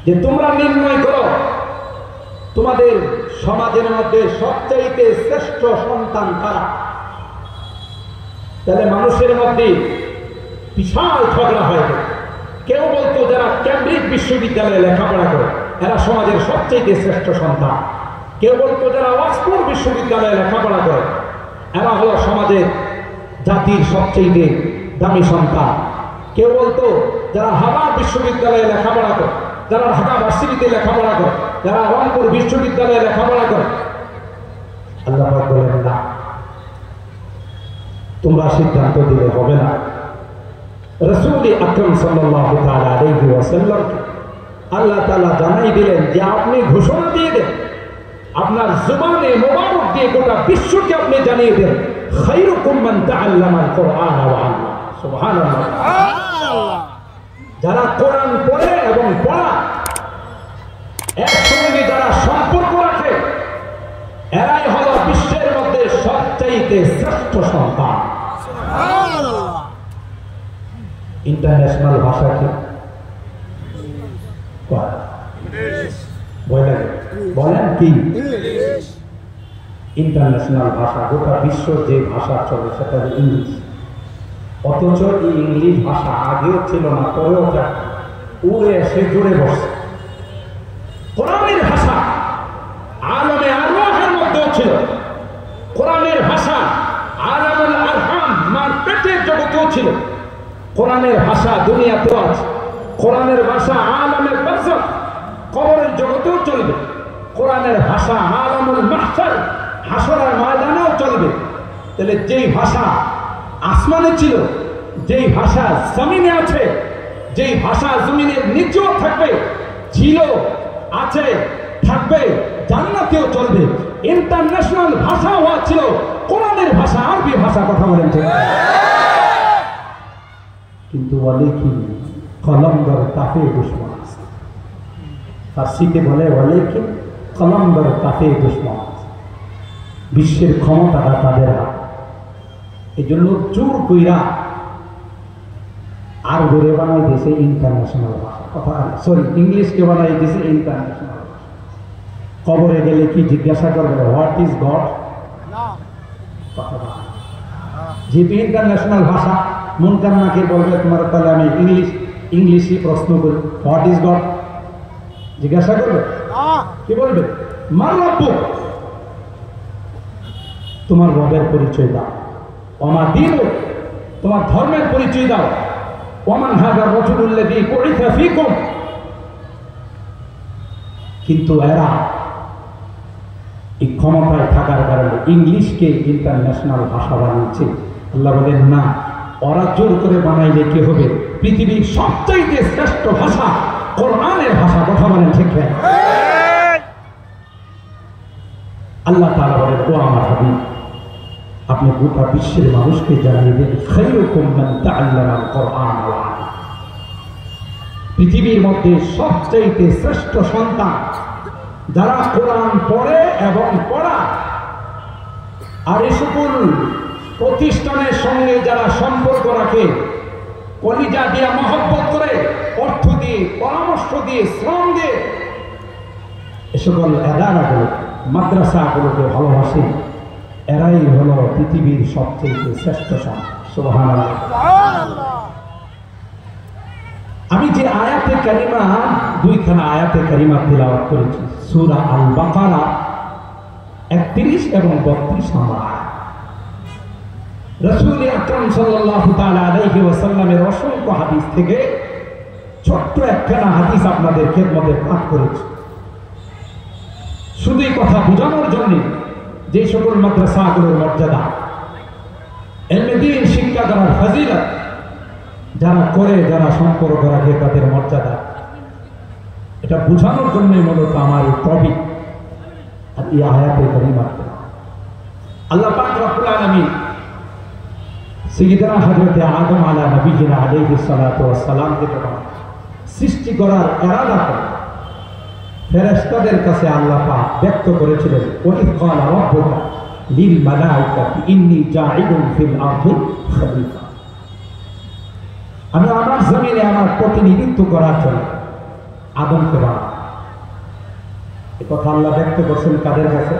যে তোমরা নির্ণয় করো তোমাদের সমাজের মধ্যে সবচাইতে শ্রেষ্ঠ সন্তান কারা। তাহলে মানুষের মধ্যে বিশাল ঝগড়া হয়। কেউ বলতো যারা কেমব্রিজ বিশ্ববিদ্যালয়ে লেখাপড়া করে এরা সমাজের সবচাইতে শ্রেষ্ঠ সন্তান। কেউ বলতো যারা অক্সফোর্ড বিশ্ববিদ্যালয়ে লেখাপড়া করে এরা হলো সমাজের জাতির সবচাইতে দামি সন্তান। কেউ বলতো যারা হার্ভার্ড বিশ্ববিদ্যালয়ে লেখাপড়া করে, যারা ঢাকা ভার্সিটিতে লেখাপড়া করে, যারা রংপুর বিশ্ববিদ্যালয়ে লেখাপড়া করে। আল্লাহ পাক বলেন না, তোমরা সিদ্ধান্ত দিলে হবে না। রাসূল আকরাম সাল্লাল্লাহু তাআলা আলাইহি ওয়াসাল্লাম আল্লাহ তাআলা জানাই দিলেন যে আপনি ঘোষণা দিয়ে দেন, আপনার জবানে মোবারক দিয়ে গোটা বিশ্বকে আপনি জানিয়ে দেন, খায়রুকুম মান তাআল্লামাল কুরআন ওয়া আল্লামা। সুবহানাল্লাহ। যারা কোরআন পড়ে এবং পড়া, একসঙ্গে যারা সম্পর্ক রাখে, এরাই হলো বিশ্বের মধ্যে সবচাইতে শ্রেষ্ঠ সন্তান। ইন্টারন্যাশনাল ভাষা কি বলেন? কি ইন্টারন্যাশনাল ভাষা? গোটা বিশ্ব যে ভাষা চলে সেটা ইংলিশ। অথচ এই ইংলিশ ভাষা আগেও ছিল না, পরেও উড়ে এসে জুড়ে বসে। কোরআনের ভাষা আলমে আরওয়াহের মধ্যেও ছিল। কোরআনের ভাষা আলামুল আরহাম, মার পেটের জগতেও ছিল। কোরআনের ভাষা দুনিয়াতেও আছে। কোরআনের ভাষা আলামের বারজাখ, কবরের জগতেও চলবে। কোরআনের ভাষা আলামুল মাহশার, হাসরের ময়দানেও চলবে। তাহলে যেই ভাষা আসমানে ছিল, যেই ভাষা জমিনে আছে, যেই ভাষা জমিনের নিচেও থাকবে, ছিল, আছে, থাকবে, জান্নাতেও চলবে। ইন্টারন্যাশনাল ভাষা হওয়া ছিল কোরআনের ভাষা, আরবি ভাষা। কথা বলেন ঠিক? কিন্তু ওয়ালাইকি কলমদার কাফে দুশমন। ফার্সিতে বলে ওয়ালাইকি কলমদার কাফে দুশমন। বিশ্বের ক্ষমতাটা তাদের হাতে। এই জন্য জোর কইরা আর গড়ে বানাই দিয়েছে ইন্টারন্যাশনাল ভাষা। কথা সরি, ইংলিশকে বানাই দিয়েছে ইন্টারন্যাশনাল ভাষা। কবরে গেলে কি জিজ্ঞাসা করবে হোয়াট ইজ গড? যেহেতু ইন্টারন্যাশনাল ভাষা, মুনকার নাকির বলবে তোমার, তাহলে আমি ইংলিশই প্রশ্ন করি, হোয়াট ইজ গড জিজ্ঞাসা করবে, কি বলবে? মান রাব্বুক, তোমার রবের পরিচয় দাও। ওমা দীনুক, তোমার ধর্মের পরিচয় দাও। ওমান হাযার রাজুলুল্লাযী বুইসা ফীকুম। কিন্তু এরা এই ক্ষমতায় থাকার কারণে ইংলিশকে ইন্টারন্যাশনাল ভাষা বানিয়েছে। আল্লাহ বলেন না, ওরা জোর করে বানাইলে কি হবে? পৃথিবীর সবচাইতে শ্রেষ্ঠ ভাষা কোরআনের ভাষা। কথা বলেন ঠিক? আল্লাহ তাআলা বলেন, ও আমার হাবিব, আপনি গোটা বিশ্বের মানুষকে জানিয়ে দেন, খায়রুকুম মান তাআল্লামাল কুরআন ওয়া আল্লামা। পৃথিবীর মধ্যে সবচাইতে শ্রেষ্ঠ সন্তান যারা কোরআন পড়ে এবং পড়া, আর এই সকল প্রতিষ্ঠানের সঙ্গে যারা সম্পর্ক রাখে, কলিজা দিয়ে মহব্বত করে, অর্থ দিয়ে, পরামর্শ দিয়ে, শ্রম দিয়ে এ সকল এদারাগুলো, মাদ্রাসাগুলোকে ভালোবাসে, এরাই হলো পৃথিবীর সবচেয়ে শ্রেষ্ঠ সন্তান। সুবহানাল্লাহ। আমি যে আয়াতে কারিমা, দুইখানা আয়াতে কারিমা তিলাওয়াত করেছি, সূরা আল বাকারা 31 এবং 32 নম্বর আয়াত। রাসূল আকরাম সাল্লাল্লাহু তাআলা আলাইহি ওয়াসাল্লামের অসংখ্য হাদিস থেকে ছোট্ট একখানা হাদিস আপনাদের খেদমতে পাঠ করেছি, শুধু এই কথা বোঝানোর জন্য যে সকল মাদ্রাসাগুলোর মর্যাদা, ইলমে দ্বীন শিক্ষা করার ফজিলত যারা করে, যারা সম্পর্ক রাখে, তাদের মর্যাদা, এটা বোঝানোর জন্য মূলত আমার এই টপিক আর এই আয়াতে কারিমা। আল্লাহ পাক রব্বুল আলামিন সাইয়্যিদনা হযরত আদম আলা নবিয়িনা আলাইহিস সালাতু ওয়াস সালামকে যখন সৃষ্টি করার ইরাদা করে ফেরেশতাদের কাছে আল্লাহ পাক ব্যক্ত করেছিলেন, ওয়া ইয ক্বালা রাব্বুকা লিল মালাইকাতি ইন্নী জাঈলুন ফিল আরদি খলিফা। আমি আমার জমিনে আমার প্রতিনিধিত্ব করার জন্য আদমকে বানাই। কথা আল্লাহ ব্যক্ত করছেন কাদের কাছে?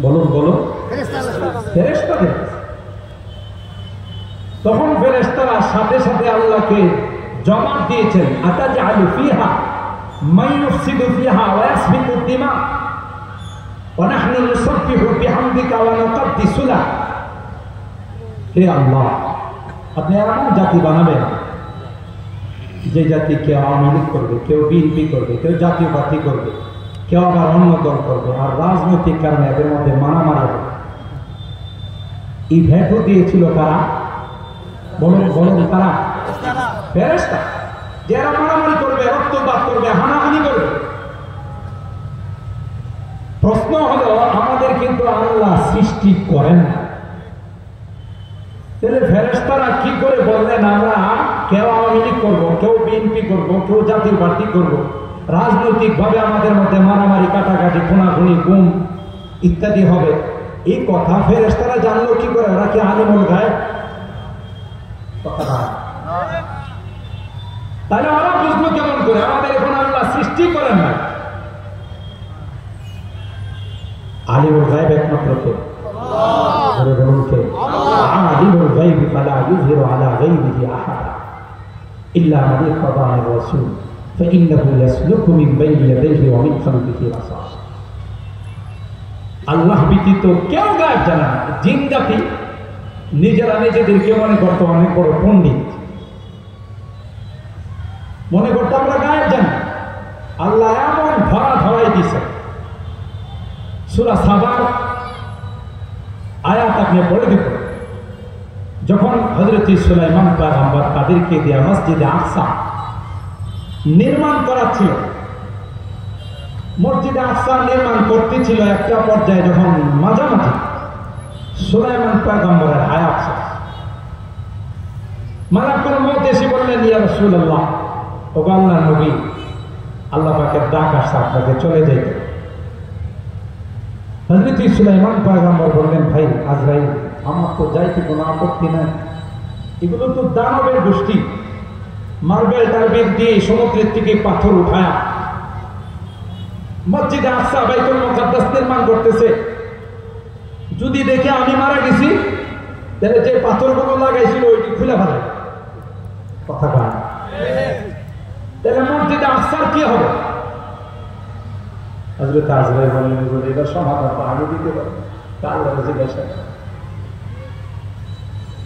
বলুন বলুন, ফেরেশতাদের। তখন ফেরেশতারা সাথে সাথে আল্লাহকে জবাব দিয়েছেন, আতাজআলু ফিহা মান ইউফসিদু ফিহা ওয়া ইয়াসফিকু দিমা ওয়া নাহনু নুসাব্বিহু বিহামদিকা ওয়া নুকাদ্দিসু লাক। হে আল্লাহ, আপনি এমন জাতি বানাবেন যে জাতি কেউ আওয়ামী লীগ করবে, কেউ বিএনপি করবে, কেউ জাতীয় পার্টি করবে, কেউ আবার অন্য দল করবে, আর রাজনৈতিক কারণে এদের মধ্যে মারামারি হবে। এই ভেটো দিয়েছিল কারা? বলুন বলুন, কারা? ফেরেশতা। যারা মারামারি করবে, রক্তপাত করবে, হানাহানি করবে। প্রশ্ন হলো, আমাদের কিন্তু আল্লাহ সৃষ্টি করেন না, তাহলে ফেরেশতারা কি করে বললেন আমরা কেউ আওয়ামী লীগ করবো, কেউ বিএনপি করবো, কেউ জাতীয় পার্টি করবো, রাজনৈতিক ভাবে আমাদের মধ্যে মারামারি, কাটাকাটি, খুনাখুনি, গুম ইত্যাদি হবে? এই কথা ফেরেশতারা জানলো কি করে? ওরা কি আলিমুল গায়ব? তাহলে ওরা বুঝলো কেমন করে আমাদের এখন আল্লাহ সৃষ্টি করেন না? আলিমুল গায়ব একমাত্র কে? বলুন কে? আলিমুল গায়ব ফালা ইযহিরু আলা গায়বিহি আহাদা ইল্লা মান ইরতাদা মির রাসূল ফাইন্নাহু ইয়াসলুকু মিন বাইনি ইয়াদাইহি ওয়া মিন খালফিহি রাসাস। আল্লাহ ব্যতীত কেউ গায়ব জানে না। জিন জাতি নিজেরা নিজেদেরকে মনে করতো অনেক বড় পণ্ডিত, মনে করতো আমরা গায়েব জানি। আল্লাহ এমন ভরা ধরাই দিছে, সূরা সাবার আয়াত আপনি পড়ে দিব। যখন হযরত সুলাইমান পয়গম্বর তাদেরকে দেয়া মসজিদে আকসা নির্মাণ করাচ্ছিল, মসজিদে আকসা নির্মাণ করতেছিল, একটা পর্যায়ে যখন মাঝামাঝি সুলাইমান পয়গম্বরের হায়াত শেষ, মালাকুল মউত এসে বললেন, ইয়া রাসূলুল্লাহ, ও আল্লাহর নবী, আল্লাহ পাকের ডাক আসছে আপনাকে চলে যাইতে। হযরত সুলাইমান পয়গম্বর বললেন, ভাই আজরাইল, আমার তো যাইতে কোনো আপত্তি নাই, এগুলো তো দানবের গোষ্ঠী, মার্বেল টার্বেল দিয়ে সমুদ্রের থেকে পাথর উঠায়া মসজিদে আকসা বাইতুল মুকাদ্দাস নির্মাণ করতেছে। যদি দেখে আমি মারা গেছি, তাহলে যে পাথরগুলো লাগাইছিল ওইটি খুলে ফেলে। কথা বলেন, তাহলে মসজিদে আকসার কি হবে? হযরত আজরাইল বললেন, এটা সমাধান আমি দিতে পারি, আল্লাহ জিজ্ঞাসা।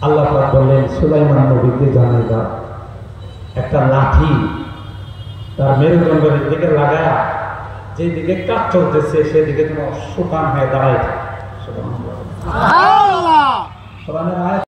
আল্লাহ পাক বললেন, সুলাইমান নবীকে জানাই দাও, একটা লাঠি তার মেরুদণ্ডের দিকে লাগায়া যেদিকে কাজ চলতেছে সেদিকে তোমার সুকান হয়ে দাঁড়ায় থাকে। সুবহানাল্লাহ।